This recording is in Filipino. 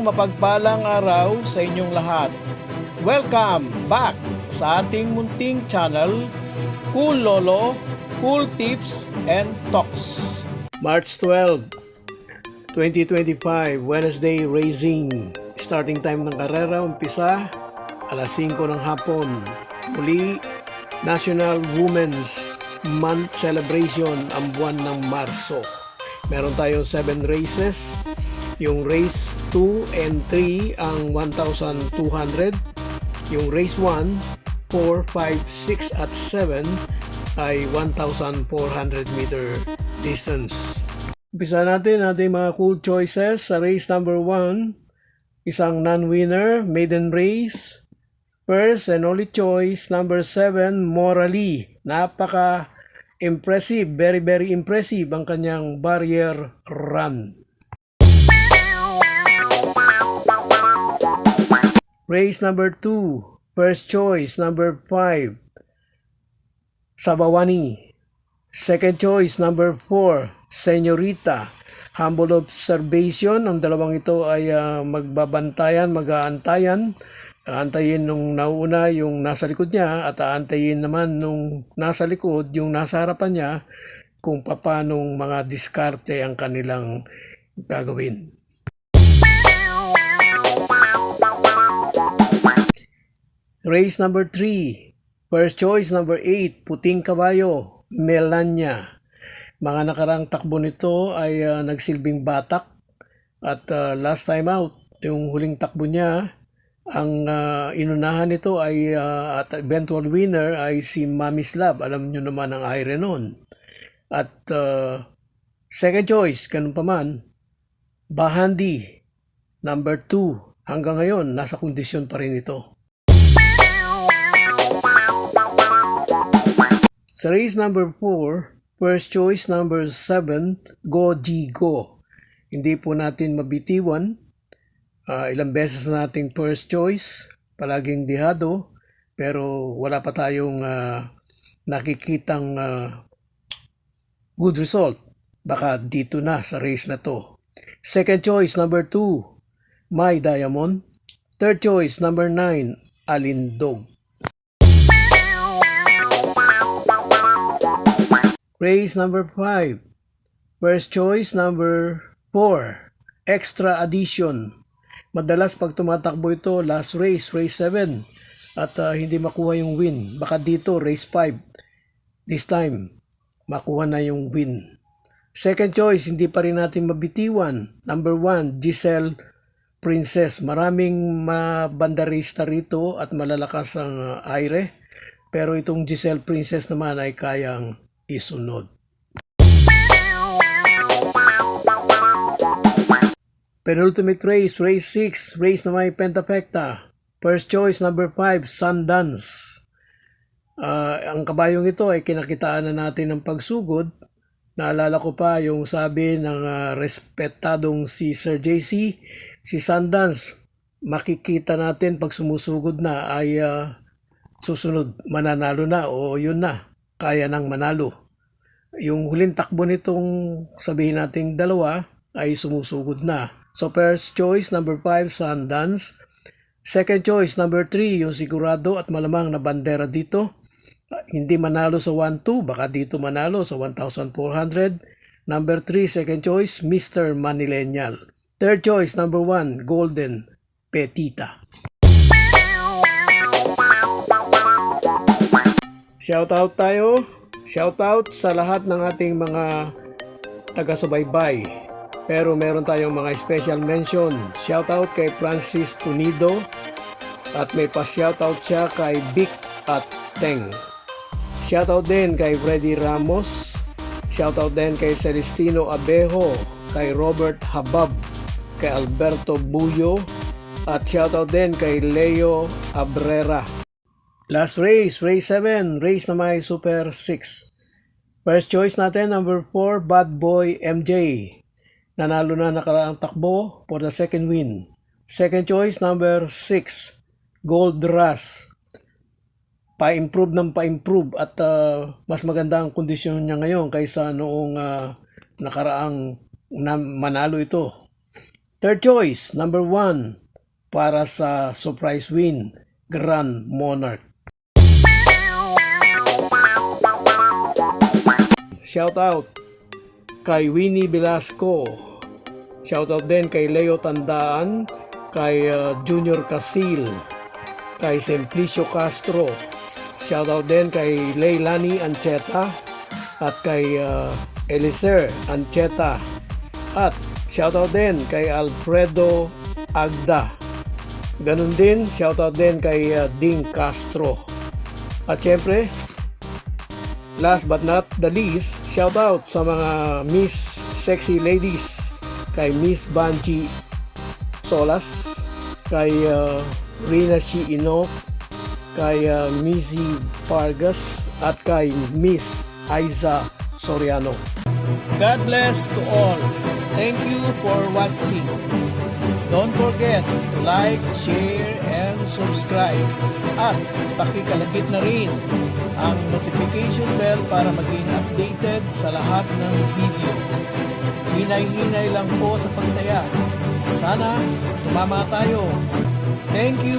mapagpalang araw sa inyong lahat. Welcome back sa ating munting channel, Cool Lolo, Cool Tips and Talks. March 12, 2025, Wednesday racing. Starting time ng karera, umpisa alas 5 ng hapon. Muli, National Women's Month Celebration ang buwan ng Marso. Meron tayong 7 races. Yung race 2 and 3 ang 1,200. Yung race 1, 4, 5, 6 at 7 ay 1,400 meter distance. Umpisa natin ating mga cool choices sa race number 1. Isang non-winner, maiden race. First and only choice, number 7, Morally. Napaka-impressive, very impressive ang kanyang barrier run. Race number 2, first choice, number 5, Sabawani. Second choice, number 4, Señorita. Humble observation, ang dalawang ito ay magbabantayan, mag-aantayan. Aantayin nung nauna yung nasa likod niya at aantayin naman nung nasa likod yung nasa harapan niya kung paanong mga diskarte ang kanilang gagawin. Race number 3, first choice number 8, Puting Kabayo, Melania. Mga nakarang takbo nito ay nagsilbing batak at last time out, yung huling takbo niya, ang inunahan nito ay at eventual winner ay si Mami's Love. Alam nyo naman ang Iron On. At second choice, ganun pa man, Bahandi, number 2. Hanggang ngayon, nasa kondisyon pa rin ito. Sa race number 4, first choice number 7, Go G Go. Hindi po natin mabitiwan. Ilang beses na nating first choice, palaging dihado, pero wala pa tayong nakikitang good result. Baka dito na sa race na to. Second choice number 2, My Diamond. Third choice number 9, Alindog. Race number 5, first choice number 4, Extra Addition. Madalas pag tumatakbo ito, last race, race 7, at hindi makuha yung win. Baka dito, race 5, this time, makuha na yung win. Second choice, hindi pa rin natin mabitiwan. Number 1, Giselle Princess. Maraming bandarista rito at malalakas ang aire. Pero itong Giselle Princess naman ay kayang isunod. Penultimate race, race 6, race na may pentapekta. First choice, number 5, Sundance. Ang kabayong ito ay kinakitaan na natin ng pagsugod. Naalala ko pa yung sabi ng respetadong si Sir JC, si Sundance, makikita natin pag sumusugod na ay susunod, mananalo na o yun na, kaya nang manalo. Yung huling takbo nitong sabihin nating dalawa ay sumusugod na. So first choice number 5, Sundance. Second choice number 3, yung sigurado at malamang na bandera dito. Hindi manalo sa 1-2, baka dito manalo sa 1,400. Number 3, second choice, Mr. Manilenial. Third choice number 1, Golden Petita. Shoutout tayo. Shoutout sa lahat ng ating mga taga-subaybay. Pero meron tayong mga special mention. Shoutout kay Francis Tunido at may pa-shoutout siya kay Vic at Teng. Shoutout din kay Freddy Ramos. Shoutout din kay Celestino Abejo, kay Robert Habab, kay Alberto Buyo at shoutout din kay Leo Abrera. Last race, race 7, race na may Super 6. First choice natin, number 4, Bad Boy MJ. Nanalo na nakaraang takbo for the second win. Second choice, number 6, Gold Rush. Pa-improve at mas maganda ang kondisyon niya ngayon kaysa noong nakaraang manalo ito. Third choice, number 1, para sa surprise win, Grand Monarch. Shoutout kay Winnie Velasco. Shoutout din kay Leo Tandaan, kay Junior Casil, kay Simplicio Castro. Shoutout din kay Leilani Ancheta at kay Eliser Ancheta. At shoutout din kay Alfredo Agda. Ganun din, shoutout din kay Ding Castro. At syempre, last but not the least, shoutout sa mga Miss Sexy Ladies, kay Miss Banji Solas, kay Rina Shi Ino, kay Missy Vargas, at kay Miss Aiza Soriano. God bless to all. Thank you for watching. Don't forget to like, share, and subscribe. At pakikalagit na rin ang notification bell para maging updated sa lahat ng video. Hinay-hinay lang po sa pagtaya. Sana tumama tayo. Thank you!